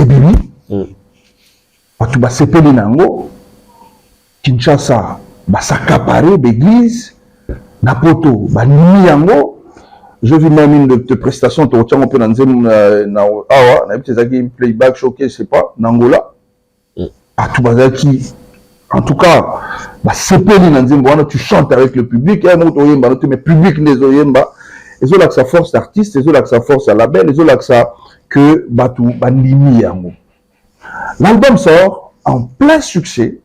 Ebimi. Tu vas s'épeler nango. Kinshasa, va s'accaparer l'église. Napoto, va nimi yango. Je vis même une de prestations, tu retiens un peu dans un playback choqué, je sais pas, Nangola. Tu vas qui, en tout cas, va s'épeler dans un tu chantes avec le public, mais le public des oyemba. Ils ont là que sa force artiste, ils ont là que sa force à label, ils ont là que ça que Batou Banimi yango. L'album sort en plein succès.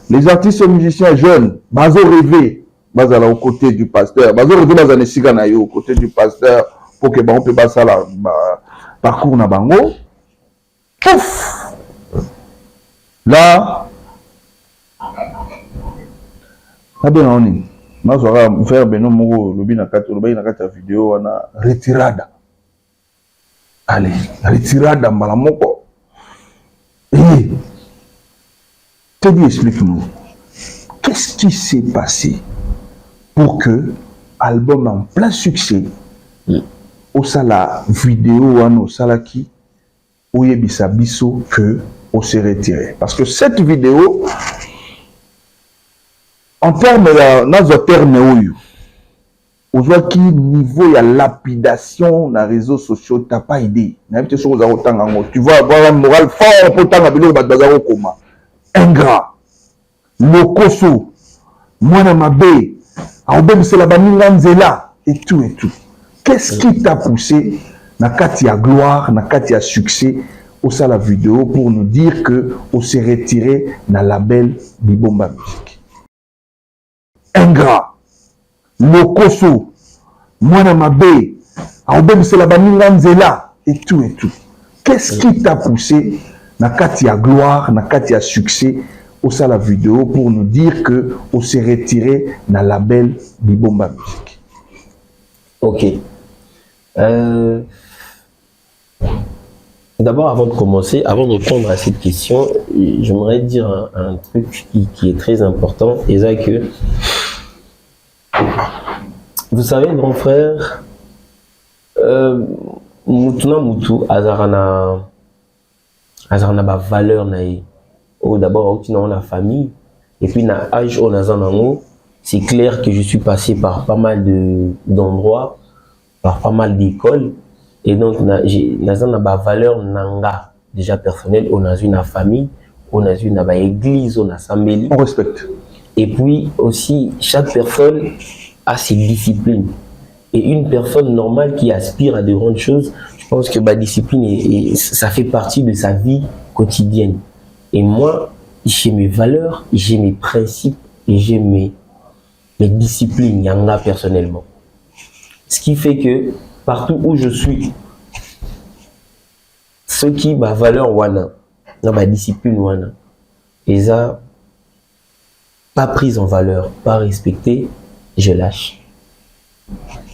Les artistes et musiciens jeunes, bazo rêvé, bazala aux côtés du pasteur, bazo rêvé bazane siganayo aux côtés du pasteur pour que on peut passer la parcours na bango. Pouf! Là, bien on est. Moi je vais faire beno moko lobi na kata vidéo na retirada. Allez, retirada mbala moko. Et Teddy, explique-nous, qu'est-ce qui s'est passé pour que l'album en plein succès, au sala vidéo, au sala qui, où il y a biso que on s'est retiré. Parce que cette vidéo, en termes de on voit qu'il niveau il y a lapidation dans les réseaux sociaux, t'as pas idée. Tu vois avoir un moral fort pour t'en avoir comment. Ingrat, Lokoso, Mwana Mabe, Aubem Selabani Nzela, et tout et tout. Qu'est-ce qui t'a poussé, na Katia gloire, na Katia succès, au sein de la vidéo pour nous dire que on s'est retiré dans la label Bibomba Musique? Ingrat, Lokoso, Mwana Mabe, Aubem Selabani Nzela, et tout et tout. Qu'est-ce qui t'a poussé, na Katia gloire, na Katia succès, au sein de la vidéo pour nous dire que on s'est retiré dans la label Bibomba Musique? Ok. D'abord, avant de commencer, avant de répondre à cette question, j'aimerais dire un truc qui est très important, et c'est que vous savez, grand frère, Mutuna Mutu, Azarana ba valeur naïe. D'abord, on a la famille, et puis na âge on a c'est clair que je suis passé par pas mal d'endroits, par pas mal d'écoles, et donc na ba valeur nanga déjà personnelle, on a une famille, on a une église, on a assemblée. On respecte. Et puis aussi chaque personne a ses disciplines. Et une personne normale qui aspire à de grandes choses, je pense que ma discipline, ça fait partie de sa vie quotidienne. Et moi, j'ai mes valeurs, j'ai mes principes et j'ai mes disciplines, yanga personnellement. Ce qui fait que partout où je suis, ce qui ma valeur wana, ma discipline wana, et ça, pas prise en valeur, pas respectée, je lâche.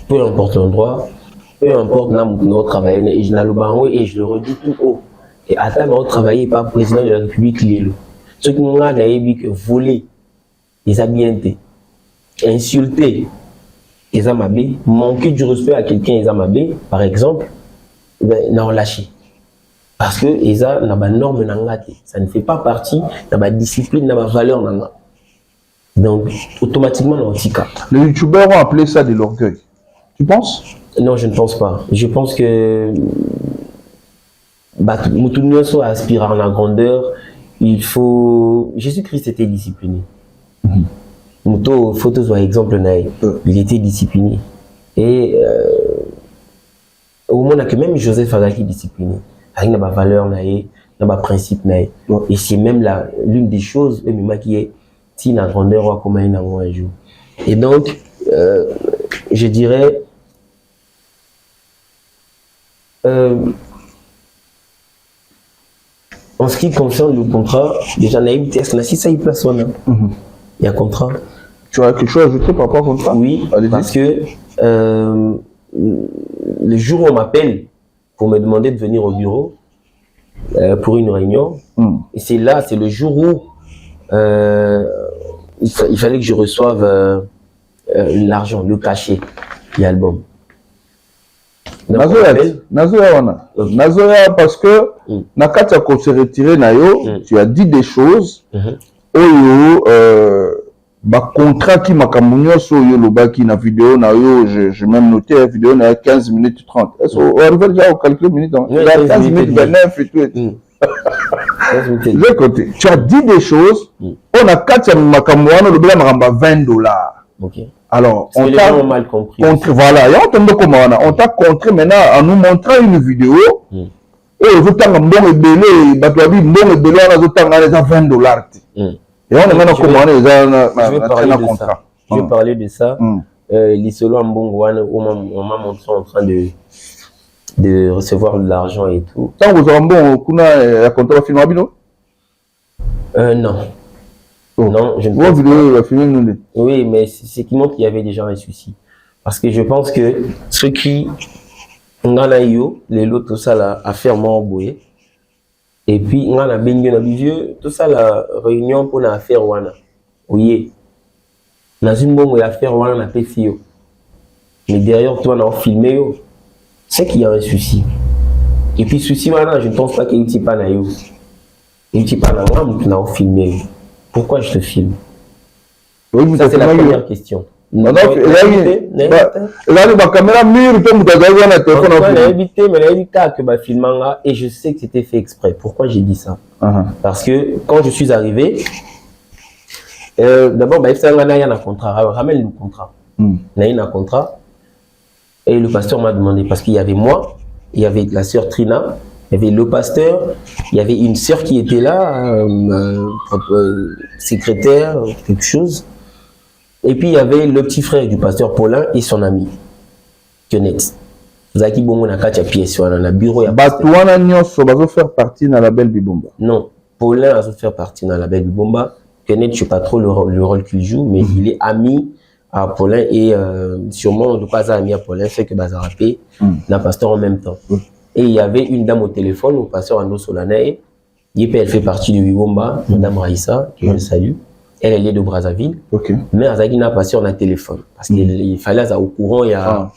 Peu importe l'endroit, peu importe notre travail, et je le redis tout haut. Et à temps de travailler par président de la République Lilo. Ce qui m'ont dit que voler, ils ont bien été. Insulter, ils ont mabé. Manquer du respect à quelqu'un, ils ont mabé, par exemple, ils ont lâché. Parce que ils ont une norme nangate. Ça ne fait pas partie de ma discipline, de ma valeur nanga. Donc, automatiquement, dans le cas. Les youtubeurs ont appelé ça de l'orgueil. Tu penses? Non, je ne pense pas. Je pense que Moutounioso aspire à la grandeur. Il faut. Jésus-Christ était discipliné. Mouto, photos par exemple, il était discipliné. Et au moment que même Joseph Azaki discipliné, avec ma valeur, ma principe, et c'est même l'une des choses qui est si la grandeur comme un jour. Et donc, je dirais. En ce qui concerne le contrat, déjà, si ça y place, il y a un contrat. Tu as quelque chose à ajouter par rapport au contrat? Oui, parce que le jour où on m'appelle pour me demander de venir au bureau pour une réunion, et c'est le jour où il fallait que je reçoive l'argent, le cachet de l'album. Nazoya parce que Nakata ko se retirer na yo, tu as dit des choses. Oyo ba contrat qui makamunyo so yo lobaki na vidéo na yo, j'ai même noté la vidéo na 15 minutes 30. Est-ce qu'on arrive déjà au calcul minutes 15 minutes 29 et tout. J'ai côté. Tu as dit des choses. On a 4 makamuano le blanc maramba $20. OK. Alors, on t'a mal compris. Voilà, on t'a contré maintenant en nous montrant une vidéo. Et vous t'en bon et belé, batouabi bon et belé, on a $20. Et on a maintenant commandé un contrat. Je vais parler de ça. L'Isolo Mbongwana, on m'a montré en train de recevoir de l'argent et tout. Tant que vous avez un bon contrat film abino? Non. Non, je ne pense pas. Oui, mais c'est qui montre qu'il y avait déjà un souci. Parce que je pense que ceux qui ont les lots, tout ça là, à faire m'embouer. Et puis, on a bien vieux, tout ça la réunion pour la faire wana. Oui. Dans une bonne affaire wana na PCO. Mais derrière toi, on a filmé. C'est qu'il y a un souci. Et puis, souci wana, je ne pense pas qu'il n'y ait pas na yo. Il n'y ait pas na moi, mais on a filmé. Pourquoi je te filme? Oui, ça, c'est la première question. La caméra mire, et je sais que c'était fait exprès. Pourquoi j'ai dit ça? Parce que quand je suis arrivé, d'abord, il y a un contrat. Ramène le contrat. Il y a un contrat. Et le pasteur m'a demandé, parce qu'il y avait moi, il y avait la sœur Trina, il y avait le pasteur, il y avait une sœur qui était là, secrétaire, quelque chose. Et puis il y avait le petit frère du pasteur Paulin et son ami, Kenneth. Zaki Bongo na katia pièce sur un bureau. Batouana Nyonso va faire partie dans la Belle Bibomba. Non, Paulin va faire partie dans la Belle Bibomba. Kenneth, je ne sais pas trop le rôle qu'il joue, mais il est ami à Paulin et sûrement ne pas ami à Paulin, fait que Bazarapé n'a pasteur en même temps. Et il y avait une dame au téléphone, au pasteur Ando Solanae. Elle fait partie du Bibomba, Madame Raïssa, que je salue. Elle est de Brazzaville, mais Azaki n'a pas sur un téléphone parce qu'il fallait être au courant. Il y a un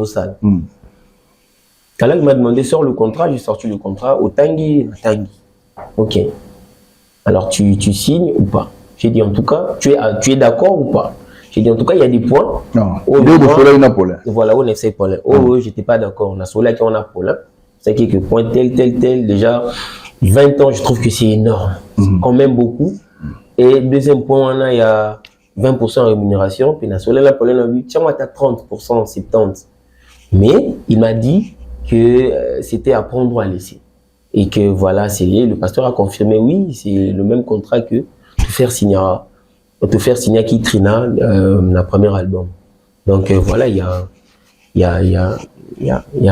salle. Quand elle m'a demandé sur le contrat, j'ai sorti le contrat au Tanguy. Ok. Alors tu signes ou pas? J'ai dit en tout cas, tu es d'accord ou pas? J'ai dit en tout cas, il y a des points. Non. Voilà, on essaie Paulin. Oh, j'étais pas d'accord. On a Sola qui on a Paulin. C'est que point tel. Déjà, 20 ans, je trouve que c'est énorme. Quand même beaucoup. Et deuxième point, il y a 20% de rémunération. Puis la Sola, Paulin a dit, tiens, moi, tu as 30%, 70%. Mais il m'a dit que c'était à prendre ou à laisser. Et que voilà, c'est lié. Le pasteur a confirmé, oui, c'est le même contrat que te faire signer qui Trina, la première album. Donc voilà, il y a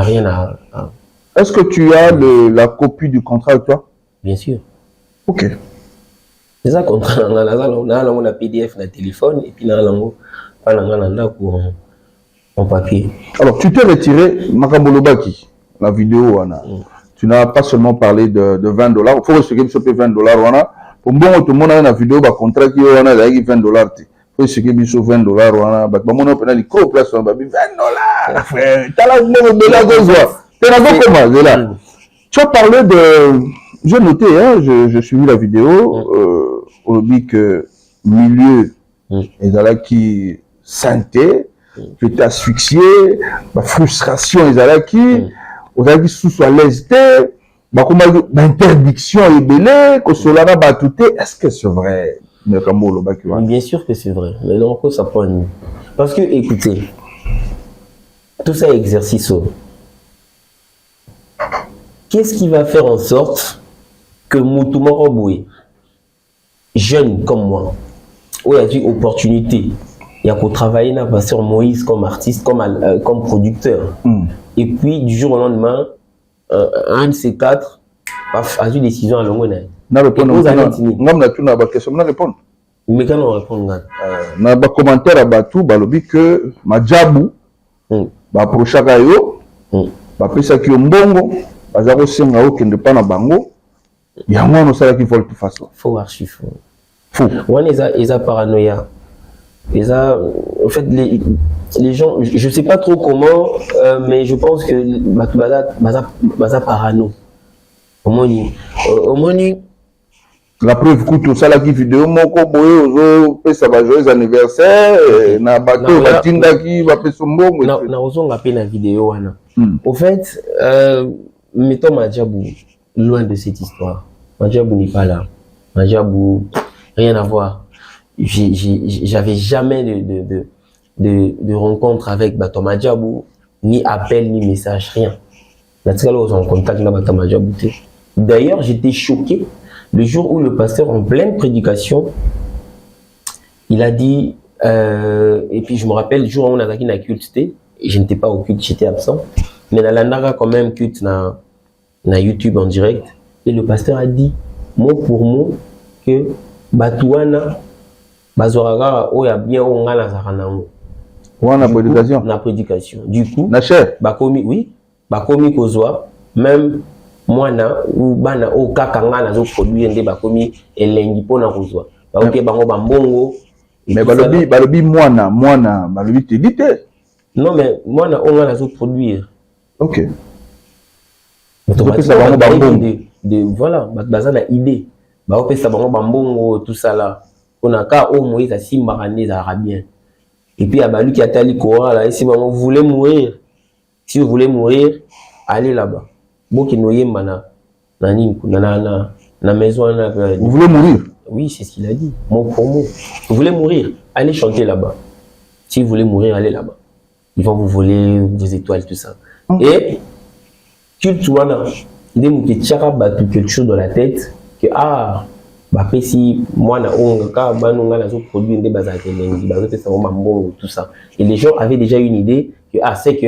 rien à... Est-ce que tu as la copie du contrat avec toi? Bien sûr. Ok. C'est ça qu'on a PDF dans le téléphone et puis on a en papier. Alors, tu t'es retiré, Makambolobaki, la vidéo, tu n'as pas seulement parlé de $20. Il faut expliquer que ce $20. Pour bon, tout le monde a une vidéo, un contrat qui est $20. Il faut expliquer que ce $20. Il faut expliquer que ce $20. Tu as parlé de... J'ai noté, hein, j'ai suivi la vidéo, on dit que milieu, et là qui santé, que tu as asphyxié, la frustration, et là qui, on a dit sous à l'aise, l'interdiction est belée, que cela va batouter. Est-ce que c'est vrai? Bien sûr que c'est vrai, mais non, ça prend une... Parce que, écoutez, tout ça est exercice. Qu'est-ce qui va faire en sorte que Moutouma Roboué, jeune comme moi, où il y a une opportunité, il y a qu'au travailler n'a pas sur Moïse comme artiste, comme producteur. Et puis du jour au lendemain, un de ces quatre a eu une décision à longue année. Mais quand on répond, na ba commentaire à Batou, balobi que Majabu, ba prochaka yo, ba pesa ki mbongo, ba zako senga o kende pa na bango. Il y a un qui faut de toute façon. Faux archi faux. On est paranoïa. en fait, les gens, je sais pas trop comment, mais je pense que baza parano. Au moins, la preuve que ça la qui vidéo moko boye ozo pesa ba joyeux anniversaire na bato batinda ki ba pesa mbongo na ozonga pe na vidéo wana. Au fait, mettons Madjabou loin de cette histoire. Madjabou n'est pas là. Madjabou, rien à voir. J'avais jamais de rencontre avec Bato Madjabou, ni appel, ni message, rien. Naturellement, on contact avec Bato Madjabou. D'ailleurs, j'étais choqué le jour où le pasteur, en pleine prédication, il a dit, et puis je me rappelle, le jour où on a été dans la culte, je n'étais pas au culte, j'étais absent, mais dans la nara quand même culte na YouTube en direct, et le pasteur a dit, mot pour mot, que Batouana, Bazoraga, oh ya bien, on a la zaranango. Wana prédication. Na prédication. Du coup, na cher. Bakomi, oui, Bakomi Kozwa, même Mwana ou bana o kakanga na zo produire ndé Bakomi elengi pona Kozwa. Ba ok bango bambongo. Mais balobi mwana balobi te dit. Non mais Mwana on a zo produire. OK. Automatiquement voilà, baza na idée. Ba ok ça bango bambongo tout ça là. On a ka o Moïse a simba randé arabien. Et puis, il y a Balu qui a tali Cora là. Et si vous voulez mourir, allez là-bas. Bon, qui noyé mana, na maison. Vous voulez mourir? Oui, c'est ce qu'il a dit. Mot pour mot. Vous voulez mourir, allez chanter là-bas. Si vous voulez mourir, allez là-bas. Ils vont vous voler vos étoiles, tout ça. Et, cultuana, dès que tu as quelque chose dans la tête, que si moi na onga banonga na zo produire des bazate lengi bazate ça mambo tout ça et les gens avaient déjà une idée que c'est que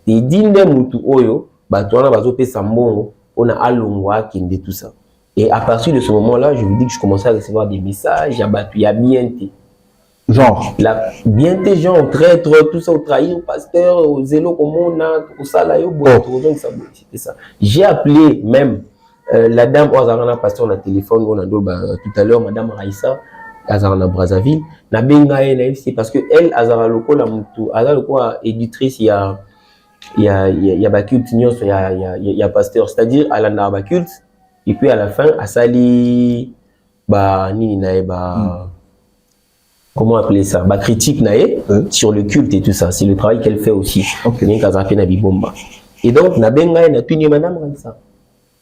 des dinde mutu oyo batwana bazo pesa mbongo on a alongwa kinde tout ça et à partir de ce moment-là je vous dis que je commençais à recevoir des messages il y a bienté genre la bienté genre traître tout ça au trahir au pasteur au zélo comme on a tout ça là yo c'était ça j'ai appelé même la dame Azarana pasteur na téléphone on a tout à l'heure madame Raïssa Azarana Brazzaville na benga c'est parce que elle Azara loko la mutu Azara loko éditrice il y a ba culte il y a pasteur c'est-à-dire à la ba culte et puis à la fin à sali ba nini nae ba comment appeler ça ba critique nae sur le culte et tout ça c'est le travail qu'elle fait aussi ni kaza fait na bibomba et donc na benga na tuni madame Raïssa.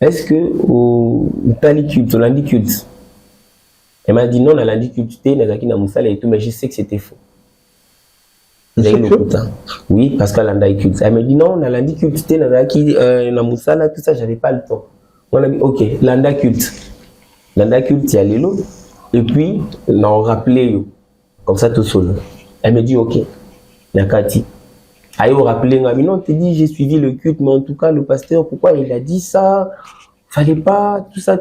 Est-ce que au tali culte, au lundi culte, elle m'a dit non, na lundi culte, nazaki na musala et tout, mais je sais que c'était faux. Oui, parce qu'elle a lundi culte. Elle m'a dit non, na lundi culte, nazaki na musala tout ça, j'avais pas le temps. On a dit ok, lundi culte, il y a l'élo, et puis on a rappelé comme ça tout seul. Elle m'a dit ok, nakati. Aïe, on rappelait, mais non, t'es dit, j'ai suivi le culte, mais en tout cas, le pasteur, pourquoi il a dit ça? Fallait pas, tout ça.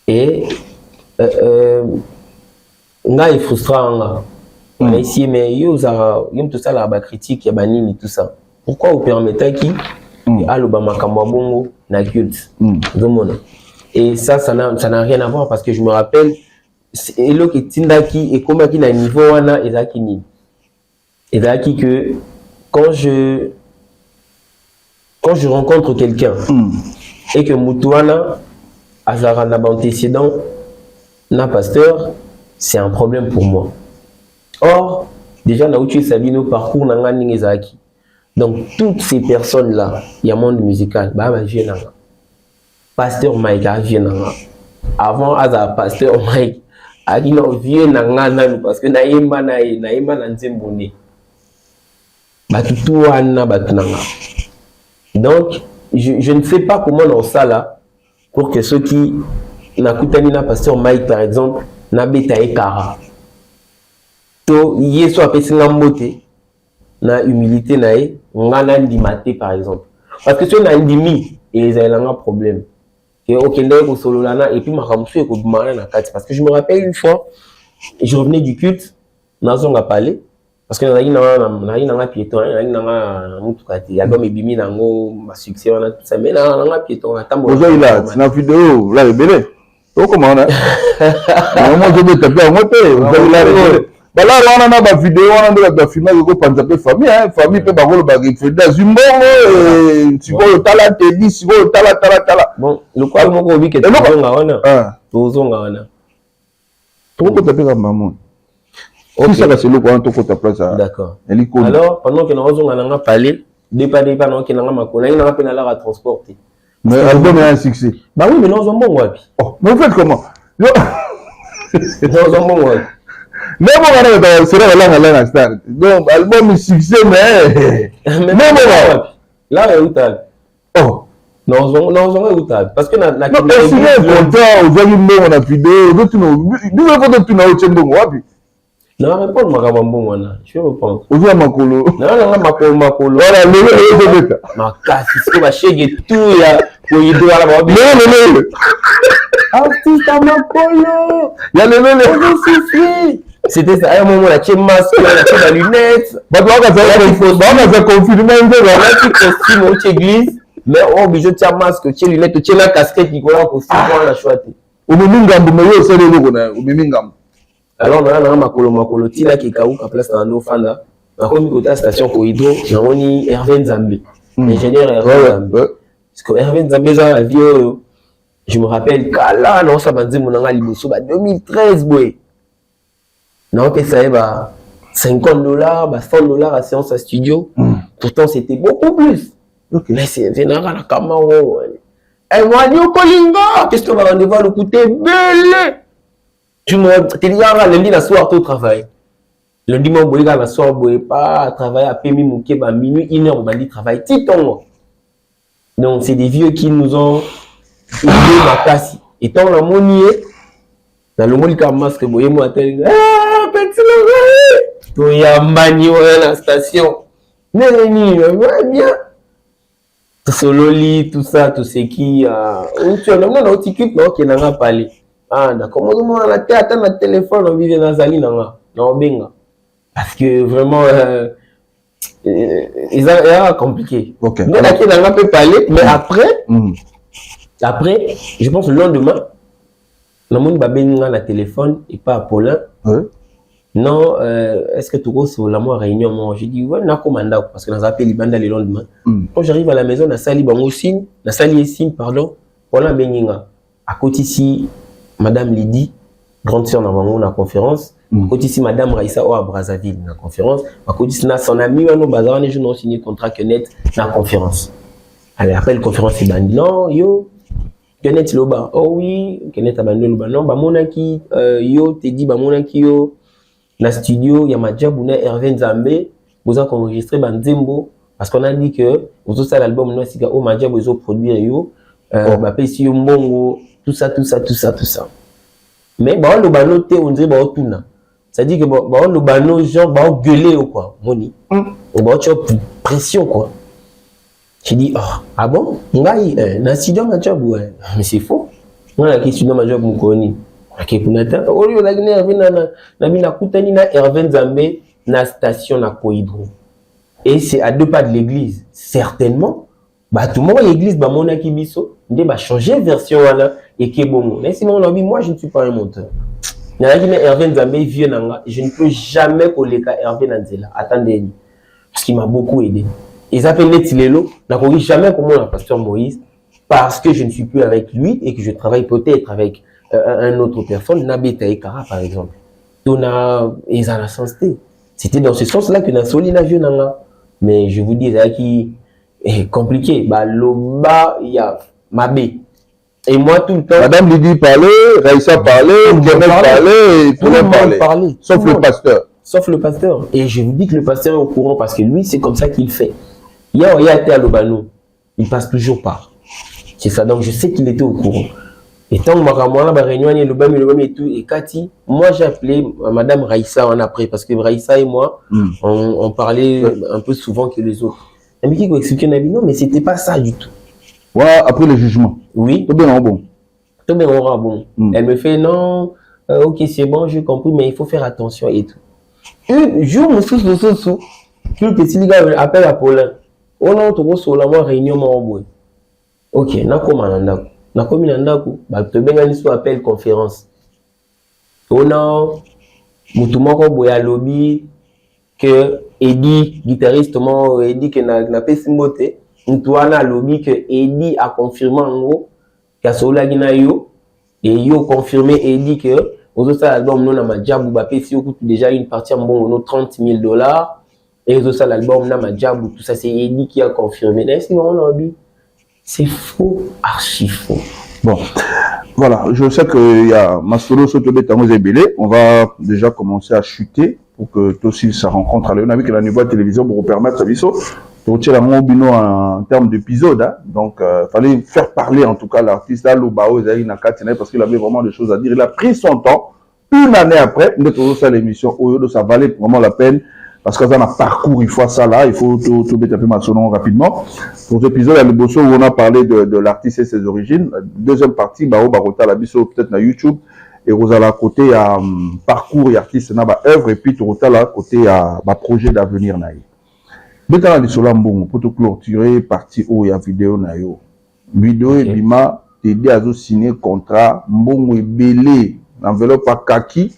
Et, on est frustrant, on a essayé, mais il y a tout ça, la critique, il y a banini, tout ça. Pourquoi vous permettez qui? Alobama Kamabongo, na culte. Et ça n'a rien à voir parce que je me rappelle, et l'autre qui tindaki, et comment il a niveau, wana, et zakini. Et là que quand je rencontre quelqu'un et que Moutouana Azara n'a pas antécédent n'a pasteur, c'est un problème pour moi. Or, déjà là où tu es sabi nos parcours n'angani ezaki. Donc toutes ces personnes là, il y a monde musical, bah viennent pasteur Mike vient avant Azara pasteur Mike a dit non vieux parce que naïma nzembone. Donc, je ne sais pas comment on ça là pour que ceux qui n'akutani na pasteur Mike par exemple na beta ekara to yeso apesi ngambote na humilité nae ngana ndimate par exemple parce que si on a ndimi et les a un problème et ok ndeko sololana et puis makamsu ko dumana na kati parce que je me rappelle une fois je revenais du culte nazonga parler parce que na piéton na mutukati ya domi bimi nango ma succès on a tout ça mais na piéton atambo aujourd'hui là na vidéo là belé to comment on a moi je vais taper en moto aujourd'hui là Voilà, on a ma vidéo, on a la filmé avec le famille, famille peut avoir le bagage de Zimbabwe, si vous le talent dit, si vous le talent. Bon, le quoi, moi, on dit que tu as maman. Ok, ça c'est le point où tu as place. D'accord. Alors, pendant que nous avons parlé, départ, nous avons la transporter. Mais l'album est un succès. Bah oui, mais nous avons bon wapi. Oh, mais vous faites comment? Nous avons bon wapi. Mais bon, c'est la star. Donc, album est succès, mais. Mais bon, là, où t'as? Oh. Non, où t'as? Parce que la non, mais si vous êtes content, vous avez une bonne vidéo, vous avez tout le wapi. Non, réponds moi quand bon wana. Je vais répondre. Vous avez makolo. Non, makolo. Voilà, le ma casse, c'est pas chez tout ya pour y doit la wapi. Non. Artiste à makolo. Il y a le c'était ça, à un moment, la tchè masque, la lunette. Bah, tu vas confirmer un peu. Là, tu costume au église, mais on obligé de tchè masque, tchè lunette, tchè la casquette, qui colle en costume, on l'a choisi. Au Mimingam, mais oui, c'est le logo, au Mimingam. Alors, on a makolo, tila qui kaou, à place dans nos fans là. Par contre, côté station Kohidro, on a Hervé Nzambé, ingénieur Hervé Nzambé. Parce que Hervé Nzambé, ça, vieux, je me rappelle, Kala, non, ça m'a dit, mon anga liboso, 2013, boy. Non, que ça y est, $50, $100 à séance à studio. Pourtant, c'était beaucoup plus. Okay. Mais c'est Vénara la Camaro. Et moi, dit au Kolinga, qu'est-ce que va devoir le coûter belé? Tu me dis, lundi, la soir, au travail. Lundi, mon boy, la soir, boy, pas travailler à Pémi Mouké, minuit, 1h, on va dire travail. Titon. Donc, c'est des vieux qui nous ont aidé ma casse. Et tant la monnaie, dans le monde, comme masque, boy, moi, tel. Petit Loré, il y a Mani à la station. Mais bien. Sololi, tout ça, tout ce qui a. Tu as un petit clip qui n'a pas parlé. Ah, d'accord. Moi, on a attendre le téléphone, on vit dans Zali, non, benga. Parce que vraiment, ils ont compliqué. Ok. Mais là, on n'a pas parlé, mais après, je pense le lendemain, le monde va benga le téléphone et pas Paulin. Non, est-ce que tu vois sur la réunion? Moi, j'ai dit, ouais, parce que nous appelons les bandes le lendemain. Quand j'arrive à la maison, na sali signe, pardon, voilà, benga. À côté ici, Madame Lydie, grande sœur dans la conférence. À côté ici, Madame Raïssa à Brazzaville, dans la conférence. À côté ici, son ami, on a signé contrat que net dans la conférence. Alors, après la conférence, il m'a dit, non, yo, Kenneth Loba. Oh oui, Kenneth Abandon Loba. Non, Bamonaki, yo, te dit, Bamonaki, yo. Dans le studio, il y a ma job, on a Hervé Nzambé, vous avez enregistré Banzembo, parce qu'on a dit que, vous avez l'album, on a dit que, oh, ma job, vous avez produit, yo, ma PC, yo, mbongo, tout ça. Mais, bah, on a noté, on dirait, bah, on tourne. C'est-à-dire que, bah, on a genre, bah, on gueuler, quoi, moni. On va avoir pression, quoi. J'ai dit, oh, ah bon? Ngai, dans le studio, ma job, ouais. Mais c'est faux. On a qui studio, ma job, mon koni. Ok, pour Nathan, au lieu de la Hervé Nzambé na station na Kohidro. Et c'est à 2 pas de l'église. Certainement, bah tout le monde l'église, bah mon akibiso, on va changer version là et qui est bon. Mais sinon on a dit, moi je ne suis pas un monteur. Hervé Nzambé vieux nanga, je ne peux jamais coller Hervé Nzela. Attendez, parce qu'il m'a beaucoup aidé. Ils appellent Netilelo, n'a corrigé jamais comme le pasteur Moïse, parce que je ne suis plus avec lui et que je travaille peut-être avec un autre personne, Nabeta Ekara par exemple. Donc, ils ont la sensité. C'était dans ce sens-là que Nasoli n'a vu nanga. Mais je vous dis, c'est qui est compliqué. Bah, l'Oba, il y a Mabé. Et moi, tout le temps. Madame Lydie parlait, Raïssa parlait, Kenneth parlait, tout le monde parlait. Sauf le pasteur. Sauf le pasteur. Et je vous dis que le pasteur est au courant parce que lui, c'est comme ça qu'il fait. Il a été à l'Obano. Il passe toujours par. C'est ça. Donc, je sais qu'il était au courant. Et tant que moi, la réunion, le et tout, et Cathy, moi j'ai appelé Madame Raïssa en après, parce que Raïssa et moi, on parlait un peu souvent que les autres. Elle me dit qu'on expliquait, on a dit non, mais c'était pas ça du tout. Ouais, après le jugement. Oui. Tout bien bon. Tout bien bon. Elle me fait non, ok, c'est bon, j'ai compris, mais il faut faire attention et tout. Un jour, je suis que le petit gars appelle à Paulin. On a un sur la réunion, mon ok, n'a comment na komi na ndako ba to benga liso appel conférence. On a Mutumoko boya lobby que Eddie guitariste mo Eddie que na pesi mbote Ntuana lobby que Eddie a confirmé en gros que Sola gina yo et yo confirmé Eddie que aux autres albums non na majabu ba pesi yo déjà une partie en bon $30,000 et aux autres albums na majabu tout ça c'est Eddie qui a confirmé. Là c'est vraiment lobby. C'est faux, archi faux. Bon, voilà, je sais qu'il y a Masolo Sotobetango Zebele. On va déjà commencer à chuter pour que toi aussi ça rencontre. On a vu que la nouvelle télévision pour permettre à Bisso de retirer la Mobino en termes d'épisode. Hein. Donc, fallait faire parler en tout cas l'artiste Alobao Zaï Nakatina parce qu'il avait vraiment des choses à dire. Il a pris son temps. Une année après, nous avons fait l'émission. Ça valait vraiment la peine. Parce que dans un parcours, il faut ça là, il faut tout mettre un peu Masolo rapidement. Pour cet épisode, il y a le bosso où on a parlé de l'artiste et ses origines. Deuxième partie, Barota la biso peut-être na YouTube. Et Rosala côté à parcours et artiste na ba œuvre et puis Rosala là côté à ba projet d'avenir na yi. Beta la biso lambongo pour te clôturer partie où il y a vidéo na yo. Vidéo et bima t'aider à signer contrat mbongo ebele enveloppe à kaki.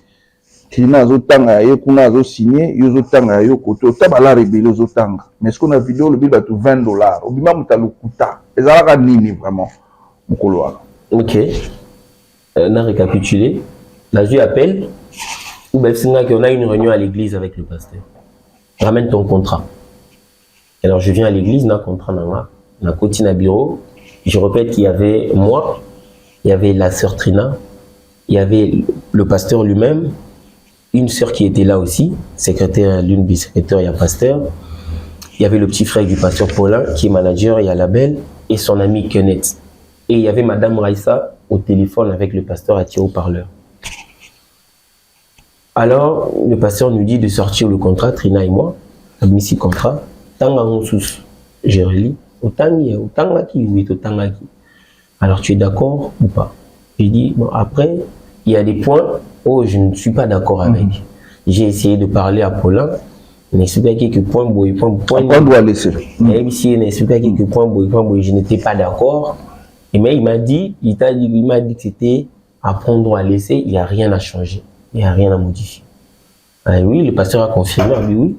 Trina zotanga ye kuna zo signé yo zotanga yo koto tabala rebelo zotanga mais ce qu'on a vidéo le bill to $20 obima mutalukuta ezalaka nini vraiment mukolo. OK, on a récapitulé la vie appelle ou ben c'est qu'on a une réunion à l'église avec le pasteur. Ramène ton contrat. Alors je viens à l'église na contrat na côté na bureau. Je répète qu'il y avait moi, il y avait la sœur Trina, il y avait le pasteur lui-même, une sœur qui était là aussi, secrétaire, l'une des secrétaires, il y a pasteur. Il y avait le petit frère du pasteur Paulin, qui est manager, il y a la belle, et son ami Kenneth. Et il y avait madame Raissa au téléphone avec le pasteur à tirer au parleur. Alors, le pasteur nous dit de sortir le contrat, Trina et moi, on a mis 6 contrats, tanga sous, je relis, otangaki, oui, otangaki. Alors, tu es d'accord ou pas? J'ai dit, bon, après, il y a des points où je ne suis pas d'accord avec. J'ai essayé de parler à Paulin, mais c'est pas quelques points, on doit laisser. Même si c'est pas quelques points, je n'étais pas d'accord. Et mais il m'a dit que c'était à prendre ou à laisser, il n'y a rien à changer, il n'y a rien à modifier. Ah oui, le pasteur a confirmé, oui,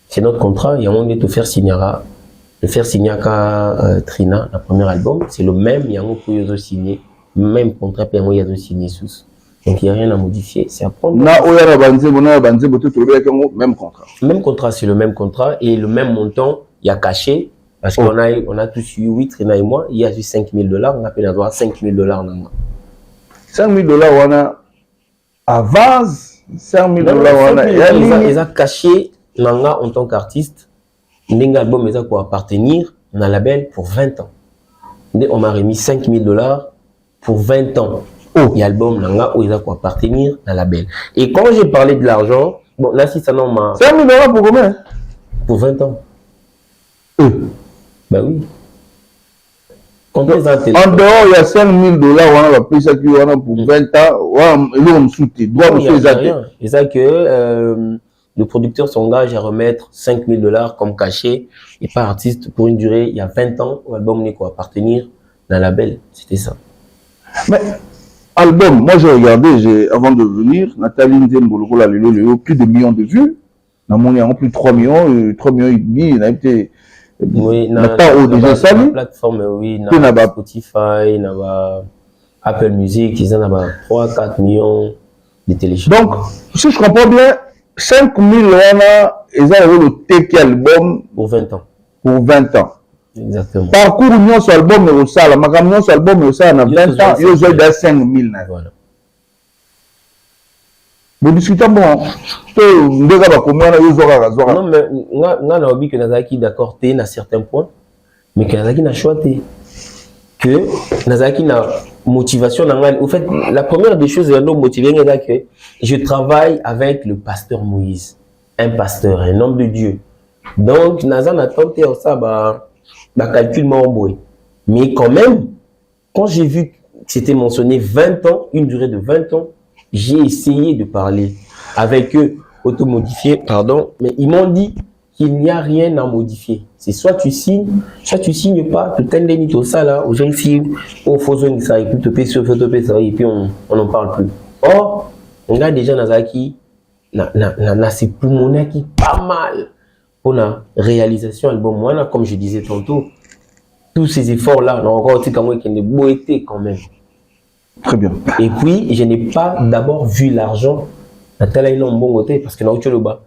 c'est notre contrat, il y a un moment de te faire signer à Trina, le premier album, c'est le même, il y a un moment pour y signer, même contrat, puis il y a un signé sous. Donc il n'y a rien à modifier, c'est à prendre. Même contrat. Même contrat, c'est le même contrat et le même montant, il y a caché. Parce qu'on a tous eu 8, Trina et moi, il y a eu $5,000, on a pu avoir $5,000. $5,000, on a avance, $5,000, ils ont caché en tant qu'artiste, l'album est pour appartenir à un label pour 20 ans. On m'a remis $5,000 pour 20 ans. Et l'album où ils ont pour appartenir à un label. Et quand j'ai parlé de l'argent, bon là si ça n'en m'a... $5,000 pour combien? Pour 20 ans. Ben oui. En dehors, il y a $5,000, on a pris ça pour 20 ans, l'homme soutient. C'est ça que le producteur s'engage à remettre $5,000 comme cachet et pas artiste pour une durée, il y a 20 ans, l'album n'est quoi appartenir dans la label. C'était ça. Mais, album, moi j'ai regardé, avant de venir, Nathalie Nzembo, plus de millions de vues. Dans il y a plus de 3 millions, 3 millions et demi, il a été. Oui, la plateforme, oui, Spotify, Apple Music, ils en ont 3-4 millions de téléchargements. Donc, si je comprends bien, 5,000 ils ont le TK album pour 20 ans. Pour 20 ans. Exactement. Parcours union sur album, mais au sale, ma camion sur album, mais au sale, 20 ans, ils ont 5,000. Voilà. Vous discutez bon. Non, mais on a envie que Nazaki d'accord à certains points, mais que Nazaki n'a choisi que Nazaki n'a motivation. En fait, la première des choses, c'est que je travaille avec le pasteur Moïse, un pasteur, un homme de Dieu. Donc, Nazan a tenté ça, calcul m'embrouille. Mais quand même, quand j'ai vu que c'était mentionné 20 ans, une durée de 20 ans, j'ai essayé de parler avec eux, automodifier, pardon, mais ils m'ont dit qu'il n'y a rien à modifier. C'est soit tu signes pas, tout un déni tout ça là, aux gens ici, au faux ça, et puis te payer ça, et puis on n'en parle plus. Or, on a déjà Nazaki, c'est pour mon qui pas mal pour la réalisation album. Moi, comme je disais tantôt, tous ces efforts-là, on a encore dit qu'il y a beau été quand même. Très bien. Et puis, je n'ai pas d'abord vu l'argent à tel bon côté, parce que dans le bas,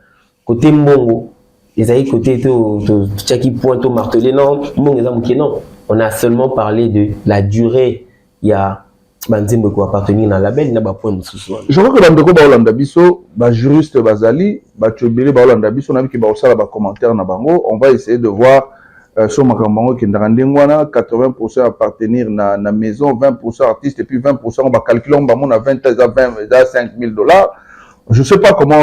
côté mbongo, les aïe côté qui pointe au martelé, non, non. On a seulement parlé de la durée. Il y a Banzimbe qui appartenir dans la label, il n'y a pas point de souci. Je crois que Bandeko Baolanda Bisso, juriste Bazali, Chobele Baolanda Bisso, on a vu qu'il va aussi avoir commentaire na bango. On va essayer de voir sur Makambango qui est dans 80% appartenir à la maison, 20% artiste et puis 20% on va calculer, on va 20 à 5 000 $. Je ne sais pas comment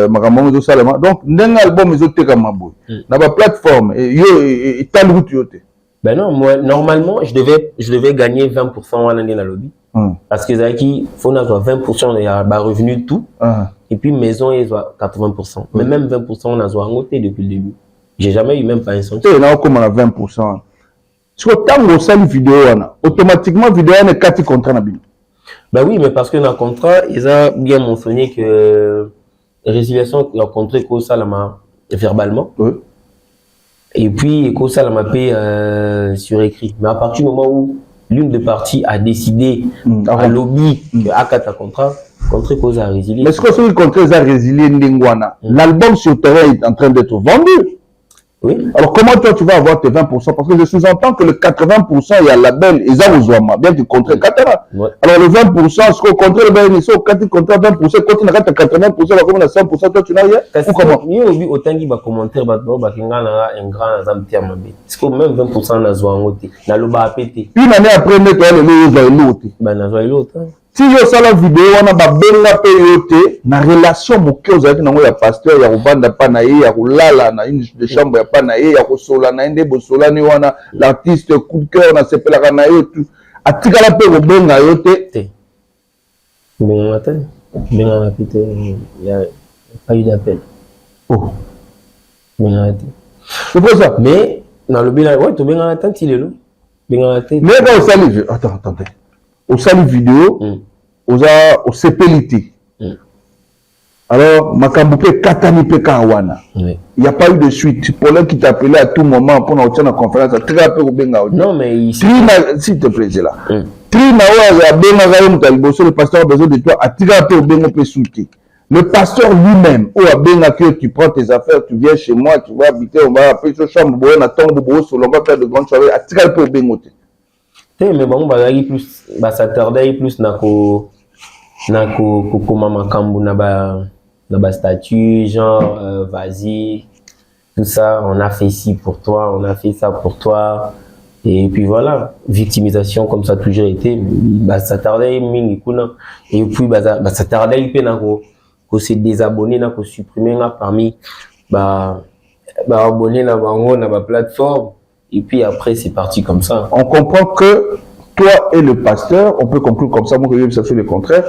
Makambango de Salama. Donc, d'un album, ils ont été comme dans la plateforme, et tal route yote. Ben non, moi, normalement, je devais gagner 20% en année dans le lobby. Parce que Zaki, il faut avoir 20% de revenu de tout. Et puis, maison, ils ont 80%. Mais même 20%, on a noté depuis le début. J'ai jamais eu même pas un centime. Et là, comme on a 20%. Si on a une vidéo, automatiquement, la vidéo est 4 contrats. Ben oui, mais parce que dans le contrat, ils ont bien mentionné que résiliation, il y a contrat que ça verbalement. Oui. Et puis, que ça m'a payé sur écrit. Mais à partir du moment où l'une des parties a décidé à lobby à 4 contrats, contre cause à résilier. Mais ce que le contrat a résilié Ndengwana, l'album sur terrain est en train d'être vendu. Oui. Alors comment toi tu vas avoir tes 20%? Parce que je sous-entends que le 80% il y a la belle, ils ont besoin bien du contrat 4. Alors le 20%, ce qu'on contrat le bel, ils sont 4 contrats 20%, quand tu n'as 80%, la commune à 100%, toi tu n'as rien. Ou comment? Mieux au vu autant qu'il va commenter, un grand exemple terme. Est-ce que même 20% n'a pas ngoté, n'a le bas pété. Une année après, net toi le l'autre. Ben n'a pas l'autre. Si je sors la vidéo, on a benga payoté, na relation moké aux amis, il y a pasteur, il y a Rubanda Panaye, il y a Lala, na une de chambre, il y a Panaye, il y a Sola, na inde Bosola, ni wana, l'artiste coup de cœur, na sepela Ranaye, tout. A tika la paix au benga yoté. Benga matin, benga matin, il n'y a pas eu d'appel. Oh. Benga matin. C'est pour ça. Mais, dans le bilan, ouais, tu benga matin, il est là. Benga matin. Mais quand on salue, attendez. Au salut vidéo, au CPLT. Alors, Makamboupe Katani Pekawana. Il n'y a pas eu de suite. Paulin qui t'appelait à tout moment pour nous tenir la conférence. Non, mais ici. S'il te plaît, c'est là. Trina, le pasteur a besoin de toi. Le pasteur lui-même, ou à Benga, tu prends tes affaires, tu viens chez moi, tu vas habiter, on va appeler ce chambre, on va faire de grandes soirées. Attirer Bengote. Mais bon, plus s'attarder plus nako makambu na statut genre vas-y tout ça, on a fait ci pour toi, on a fait ça pour toi, et puis voilà, victimisation comme ça a toujours été. S'attarder mingi kuna, et puis s'attarder pe nako se désabonner, nako supprimer parmi abonner na bango na plateforme. Et puis après, c'est parti comme ça. On comprend que toi et le pasteur, on peut conclure comme ça, moi je vais chercher le contraire.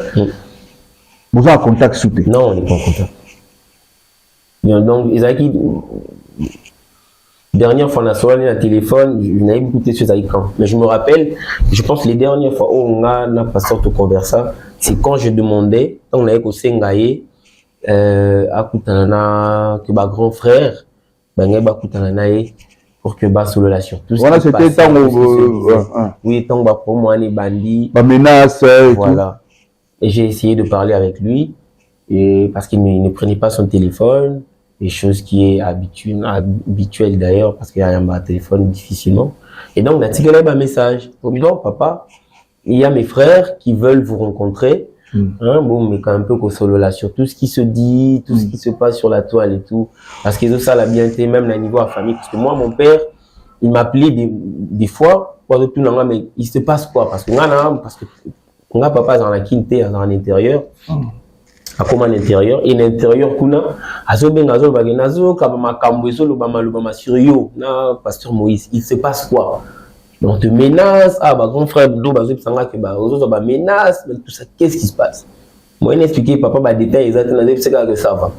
Vous êtes en contact soutenu? Non, on n'est pas en contact. Donc, Isaac, dernière fois, on a sorti un téléphone, je n'avais pas écouté sur Isaac. Mais je me rappelle, je pense les dernières fois où on a pasteur de conversa, c'est quand je demandais, on avait aussi Ngaye, à Koutanana, que ma grand frère, pour que bas solo la surtout. Voilà, c'était tant oui, tant pour moi les bandits. Menace. Voilà. Et j'ai essayé de parler avec lui, et parce qu'il ne prenait pas son téléphone, des choses qui est habituelle d'ailleurs, parce qu'il y a un téléphone difficilement. Et donc, on a tiré un message. Pour dire, papa, il y a mes frères qui veulent vous rencontrer. Bon, mais quand un peu solo là sur tout ce qui se dit, tout ce qui se passe sur la toile et tout, parce que ça l'a bien été même à niveau à famille, parce que moi mon père il m'appelait des fois pour tout le mais il se passe quoi, parce que on a papa dans la quinte dans l'intérieur à comment l'intérieur et l'intérieur kuna azo baginazo kama kambezo lo bama sur yo na pasteur Moïse, il se passe quoi? On te menace, grand frère, menace, tout ça, qu'est-ce qui se passe? Moi, il expliqué, papa, détail exactement, c'est que ça va.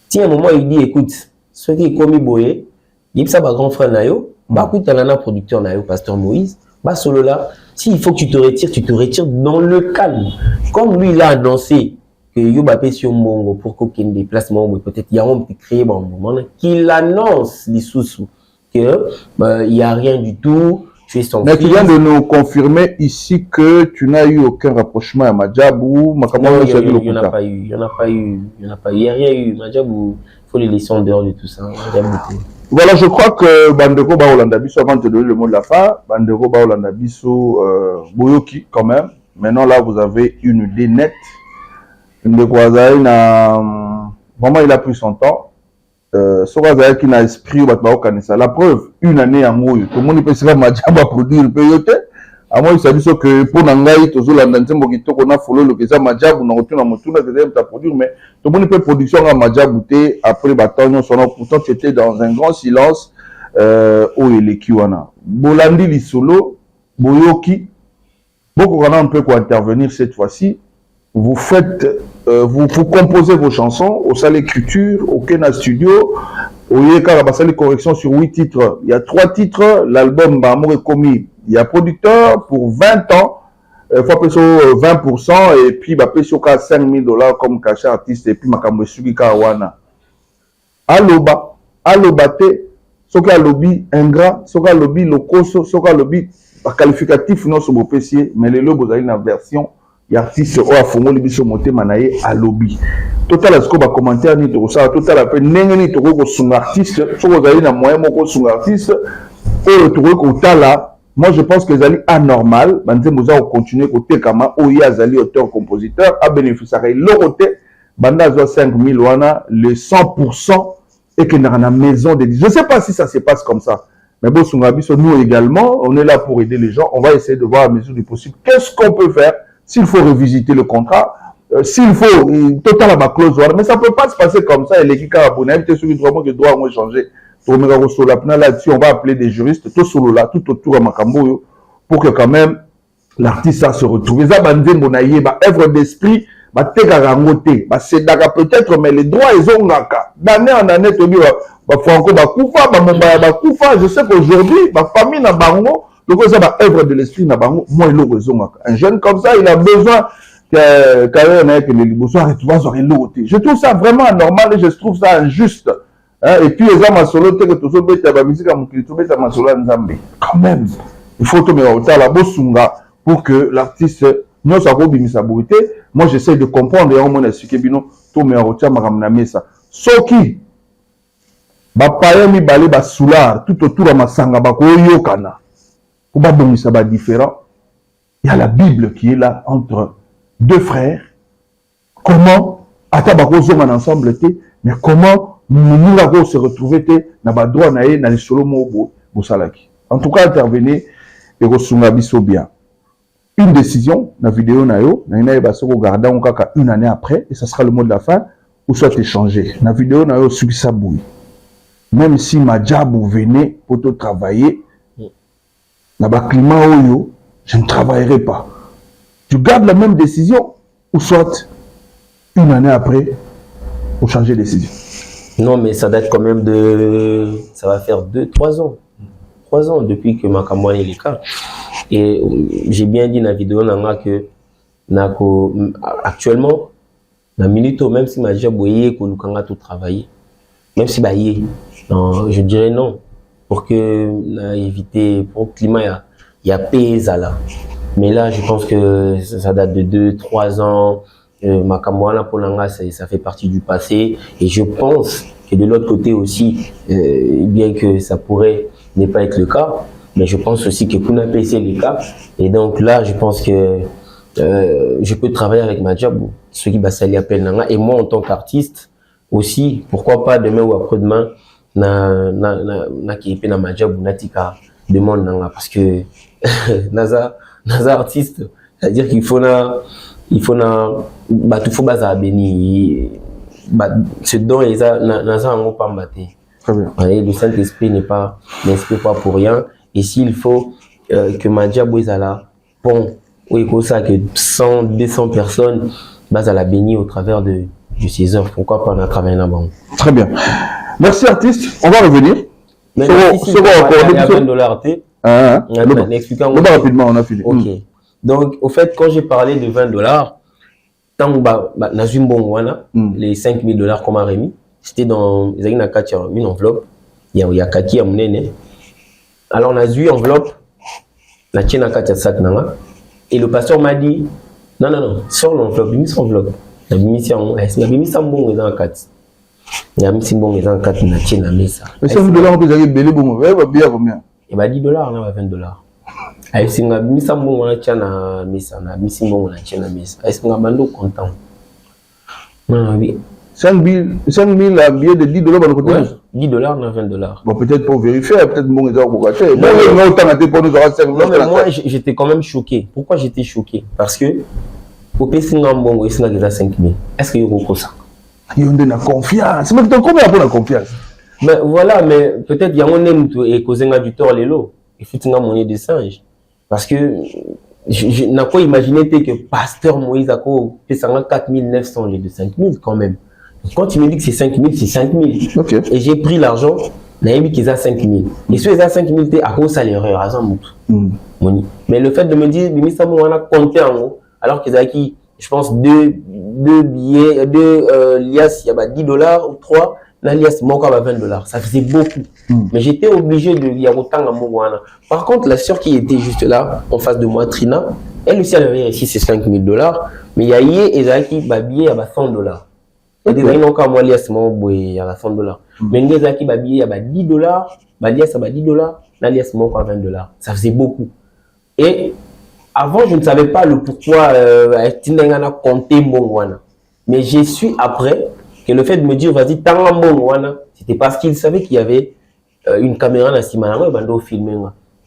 Si à un moment, il dit, écoute, ce qui est commis boye, il dit ça, grand frère, nayo, écoute, t'as producteur, nayo, pasteur Moïse, solo là, s'il faut que tu te retires dans le calme. Comme lui, il a annoncé que yo bapé sur mongo pour qu'il y ait des déplacements, peut-être il y a un petit créé bon moment qu'il annonce les sous que il y a rien du tout. Mais tu viens de nous confirmer ici que tu n'as eu aucun rapprochement à Madjabou. Non, il n'y en a pas eu. Il n'y a rien eu. Madjabou, il faut les laisser en dehors de tout ça. Voilà, je crois que Bandeko Baolanda Bisso, avant de te donner le mot de la fin, Bandeko Baolanda Bisso, Boyoki quand même. Maintenant là, vous avez une idée nette. Ndeko Azaï vraiment il a pris son temps. Sokazaï qui n'a esprit la preuve, une année en mouille. Tout le monde peut se faire Madjaba produire le payote. À moi, il s'agit que pour Nangaï, tout le monde qu'on a follow le Keza Madjab, on a retenu la motuna que tu as produit, mais tout le monde peut production à Madjab après bataillon, pourtant tu étais dans un grand silence au Elekiwana. Bolandi Lisolo, Boyoki, beaucoup on peut intervenir cette fois-ci. Vous faites, vous composez vos chansons au salle écriture, au Kena Studio, au Yeka Bassali correction sur 8 titres. Il y a 3 titres, l'album Bamour est commis. Il y a producteur pour 20 ans, faut appeler ça 20%, et puis bah payer sur $5,000 comme cachet artiste, et puis Makambo Sugi Kawana. Aloba, Alobate, soka lobby ingrat, soka lobby locoso, soka lobby qualificatif non sur vos PC, mais les lobos ont une version. Il y a artiste au afongo libiso monté manaye à lobby. Total est-ce qu'on va commenter ni tout ça, total après n'engeni to ko son artiste, so vous allez na moyen moko son artiste, au to ko tala. Moi je pense que zali anormal, banze moza continuer côté kama o ya zali auteur compositeur a bénéficier l'autre banda zo 5,000 wana le 100% et que dans la maison de je sais pas si ça se passe comme ça. Mais bon Sungabiso nous également, on est là pour aider les gens, on va essayer de voir à mesure du possible qu'est-ce qu'on peut faire. S'il faut revisiter le contrat, s'il faut, total à ma clause, mais ça ne peut pas se passer comme ça. Et l'équipe Carabonais, tu es sur le droit que doit changer. Là-dessus, on va appeler des juristes, tout solo là, tout autour à Makambo, pour que quand même l'artiste se retrouve. Ça, bandé monaïe, œuvre d'esprit, c'est peut-être, mais les droits, ils ont ngaka. D'année en année, tu dis, Franco Bakoufa, je sais qu'aujourd'hui, ma famille n'a pas donc, ça va œuvre de l'esprit, moi, il a raison. Un jeune comme ça, il a besoin que les libosoirs et je trouve ça vraiment anormal et je trouve ça injuste. Et puis, les gens solo, que tout ça, la musique à mon clito, ma solo Nzambe. Quand même, il faut te mettre au la bosunga pour que l'artiste, non, ça va bien sa beauté. Moi, j'essaie de comprendre et on m'a expliqué, bino, tout me retient, ma ramena ça. Soki, paye mi balé, soulard, tout autour de ma sanga, yokana. Pour pas donner ça différent, il y a la Bible qui est là entre deux frères. Comment Atabakosoma ensemble mais comment nous allons se retrouver na ba droit na les solo mo bosalaki. En tout cas intervenir et resunga biso bien. Une décision na vidéo na yo na ba soko garder on kaka une année après et ça sera le mot de la fin ou soit échangé. Na vidéo na yo subisa boui. Même si Madjabou venait pour te travailler dans le climat où je ne travaillerai pas. Tu gardes la même décision ou soit une année après pour changer de décision. Non, mais ça date quand même de... Ça va faire 3 ans. 3 ans depuis que Makambo est le cas. Et j'ai bien dit dans la vidéo que actuellement, dans la minute, même si Madjabou est qu'on nous tout travailler, même si non, je dirais non. Pour que éviter pour le climat il y a paix là, mais là je pense que ça date de 2-3 ans. Makamwana pour l'anga ça fait partie du passé et je pense que de l'autre côté aussi bien que ça pourrait ne pas être le cas, mais je pense aussi que pour n'importe c'est le cas et donc là je pense que je peux travailler avec Madjabou, ce qui va s'allier appelle nanga et moi en tant qu'artiste aussi pourquoi pas demain ou après-demain na qui est na Madjabou natika demande nanga parce que naza artiste c'est-à-dire qu'il faut tout faut baza béni ce don les naza en pas maté. Très bien. Et le Saint-Esprit n'inspire pas pour rien et s'il faut que Madjabou est là bon oui comme ça que 100-200 personnes baza la béni au travers de ces œuvres pourquoi pas on a travaillé là-bas. Très bien. Merci artiste, on va revenir. Mais il y a $20 rapidement, on a fini. Ok. Donc, au fait, quand j'ai parlé de $20, tant que les 5 000 $ qu'on m'a remis, c'était dans une enveloppe. Il y a Kaki à mon aîné. Alors, on a vu enveloppe, la tienne à Katia sac, et le pasteur m'a dit non, sors l'enveloppe, il a enveloppe. Il a mis ça bon, il a 4. Il a mis ça bon, il a 4, il a tienne à mesa. Mais $5 on peut dire belé bon, bien combien? Il m'a $10, on a $20. Il a mis ça bon, on a tienne à mesa, on a mis ça bon, on a tienne à mesa. Il a bando content. 5 000 à billet de $10 dans le côté. Ouais, $10, on a $20. Bon, peut-être pour vérifier, peut-être bon, ils ont gâté. Non, mais moi, j'étais quand même choqué. Pourquoi j'étais choqué? Parce que, au PC, il y a 5 000. Est-ce qu'il y a ça? Il y a une confiance. Mais combien pour la confiance? Mais voilà, mais peut-être il y a un homme et causé du tort les lots. Il faut une monnaie de singe. Parce que, je n'ai pas imaginé que Pasteur Moïse a fait 4 900 les de 5 000 quand même. Quand tu me dis que c'est 5 000, c'est 5 000. Okay. Et j'ai pris l'argent, j'ai mis qu'ils ont 5 000. Et si ils ont 5 000, c'est à cause de l'erreur, à mais le fait de me dire, on a compté en haut, alors qu'ils ont acquis, je pense, deux billets, liasses, il y a $10 ou 3, la liasse, moi, à $20. Ça faisait beaucoup. Mais j'étais obligé de y avoir autant à Mougouana. Par contre, la sœur qui était juste là, en face de moi, Trina, elle aussi, elle avait réussi ses 5 000 $. Mais il y a eu, ils ont acquis, billet à $100. Des gens qui ont lié à $100. Mais les gens qui ont billet à $10, liasse à $10, la liasse à $20. Ça faisait beaucoup. Et avant, je ne savais pas le pourquoi Tindengana comptait Mbongwana. Mais j'ai su après que le fait de me dire, vas-y, Tanga Mbongwana, c'était parce qu'il savait qu'il y avait une caméra dans Simana et Bando filmé.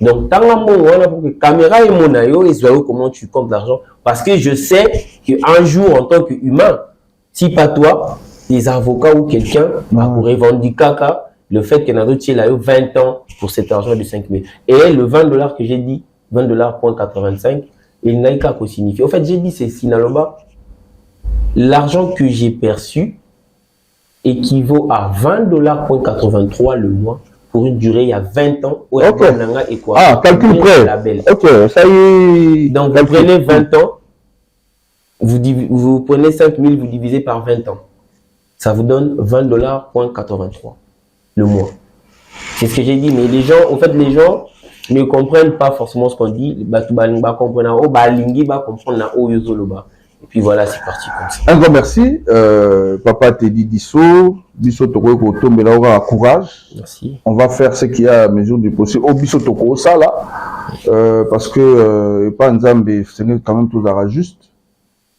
Donc, Tanga Mbongwana, pour que la caméra et mon ayo, ils voient comment tu comptes l'argent. Parce que je sais qu'un jour, en tant qu'humain, si pas toi, des avocats ou quelqu'un pourrait revendiquer le fait que Naruto a eu 20 ans pour cet argent de 5 000. Et le $20 que j'ai dit, $20.85, il n'a qu'à signifier. En fait, j'ai dit, c'est Sinaloba, l'argent que j'ai perçu équivaut à $20.83 le mois pour une durée il y a 20 ans. Okay. Ah, calcul prêt. Ok, ça y est. Donc, vous prenez 20 ans, vous prenez 5 000, vous divisez par 20 ans. Ça vous donne $20.83 le mois. C'est ce que j'ai dit, mais les gens, en fait, les gens ne comprennent pas forcément ce qu'on dit. Et puis voilà, c'est parti comme ça. Un grand merci. Papa Teddy Disso, Bisso Toko Tombe Laura, courage. Merci. On va faire ce qu'il y a à mesure du possible. Au Bisso Toko, ça là. Parce que, pas Nzambe, c'est quand même tout à juste.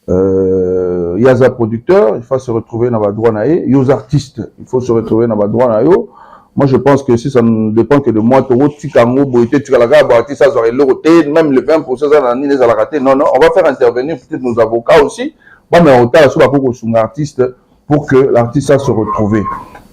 Il y a des producteurs, il faut se retrouver dans la droite. Il y a des artistes, il faut se retrouver dans la droite. Moi, je pense que si ça ne dépend que de moi, même le 20%, ça va rater. Non, on va faire intervenir peut-être nos avocats aussi. Mais on va sur l'artiste pour que l'artiste se retrouve.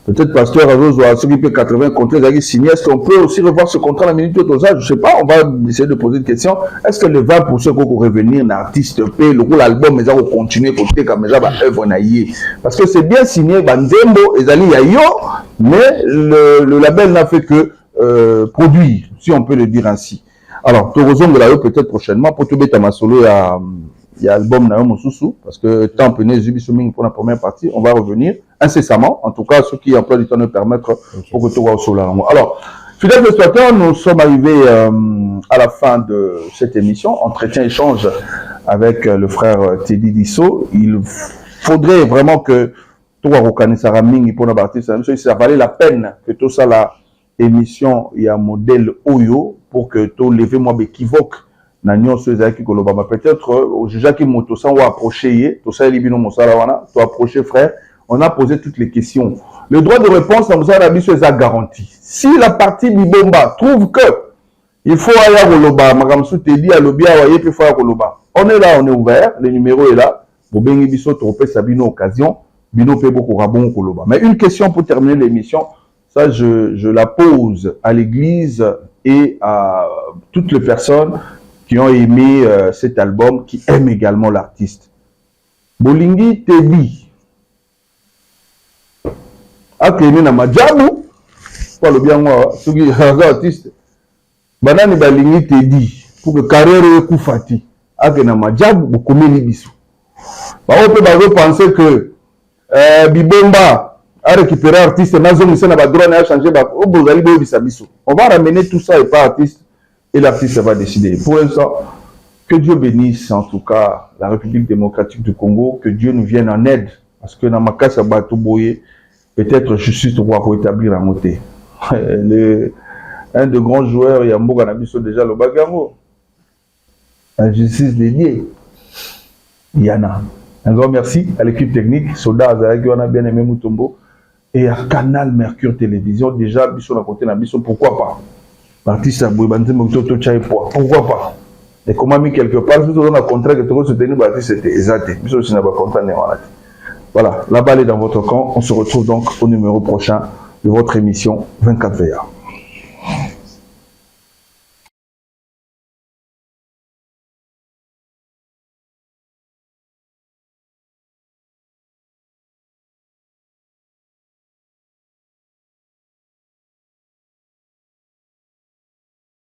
Peut-être Pasteur Azozo a s'occuper 80 contrats, signé. Est-ce qu'on peut aussi revoir ce contrat à la minute de ça? Je ne sais pas, on va essayer de poser une question. Est-ce que le 20% qu'on peut revenir l'artiste paye le rôle album, mais ça va continuer côté comme ça va œuvre naïe? Parce que c'est bien signé, Banzembo et Zali Yayo, mais le label n'a fait que produire, si on peut le dire ainsi. Alors, Torozon de la peut-être prochainement, pour tout mettre à ma solo, il y a l'album Naomo Soussou, parce que tant que Zubisuming pour la première partie, on va revenir incessamment, en tout cas, ceux qui emploient du temps de permettre pour que tout va au solar. Alors, fidèles spectateurs, nous sommes arrivés à la fin de cette émission, entretien échange avec le frère Teddy Disso. Il faudrait vraiment que tout va reconnaître sa raming pour la partie, ça valait la peine que tout ça, la émission, il y a un modèle Oyo pour que tout levé moi équivoque. Peut-être au juge qui moto sans approcher, tout ça libino mosala tu approcher frère, on a posé toutes les questions. Le droit de réponse dans ça la mission est garanti. Si la partie Bibomba trouve que il faut aller à Koloba, Magamsou te dit à l'obia waye puis faut à Koloba. On est là, on est ouvert, le numéro est là. Bobengi biso trompé sabino occasion, bino pe beaucoup rabon Koloba. Mais une question pour terminer l'émission, ça je la pose à l'église et à toutes les personnes qui ont aimé cet album, qui aiment également l'artiste. Bolingi Teddy. Akene na majabu. Pas le bien moi, ceux qui sont artistes. Banani Balingi Teddy. Pour que carrière est koufati. Akene na majabu, bokomeli biso. On peut penser que Bibomba a récupéré artiste, on va ramener tout ça et pas artiste, et l'artiste va décider. Pour l'instant, que Dieu bénisse en tout cas la République démocratique du Congo, que Dieu nous vienne en aide, parce que dans ma cas, ça va tout boyer, peut-être justice pour établir la montée. Un de grands joueurs, Yambo Ganabiso déjà le Bagango. La justice dédiée. Yana. Un grand merci à l'équipe technique, Soda Azara qui on a bien aimé Mutombo, et à Canal Mercure Télévision. Déjà, Bisso n'a côté Nabiso, pourquoi pas? Artiste à Bouibandé Mototo Tchaïpoa, pourquoi pas? Et comment mis quelque part, si on a un contrat que tu as soutenu, c'était exact. Bisso aussi n'a pas contrat. Voilà, la balle est dans votre camp. On se retrouve donc au numéro prochain de votre émission 24 VA.